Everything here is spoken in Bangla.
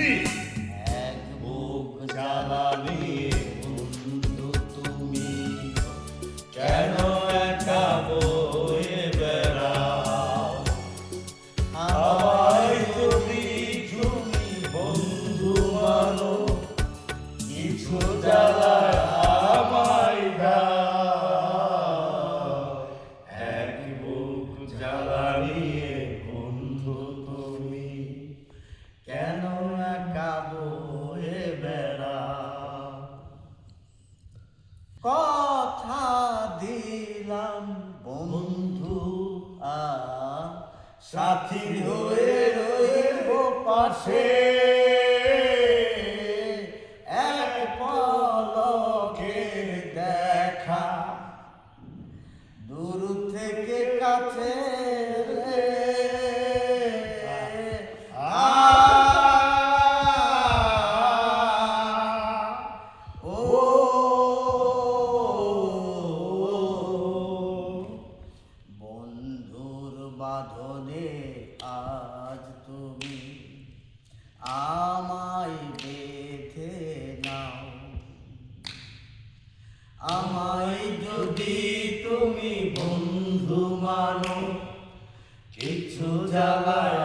বুঝি এক বুক জ্বালানি বন্ধু তুমি কেন একা বয়ে বেড়াও আমায় যদি তুমি বন্ধু মানো কিছু জ্বালায় আমায় দাও এক বুক জ্বালানি বন্ধু তুমি কেন একা বয়ে বেড়াও কথা দিলাম বন্ধু সাথী হয়ে রইব পাশে এক পলকে দেখা দূর থেকে কাছে বন্ধুর বাঁধনে আজ তুমি আমায় বেঁধে নাও আমায় যদি তুমি বন্ধু মানো কিছু জ্বালায়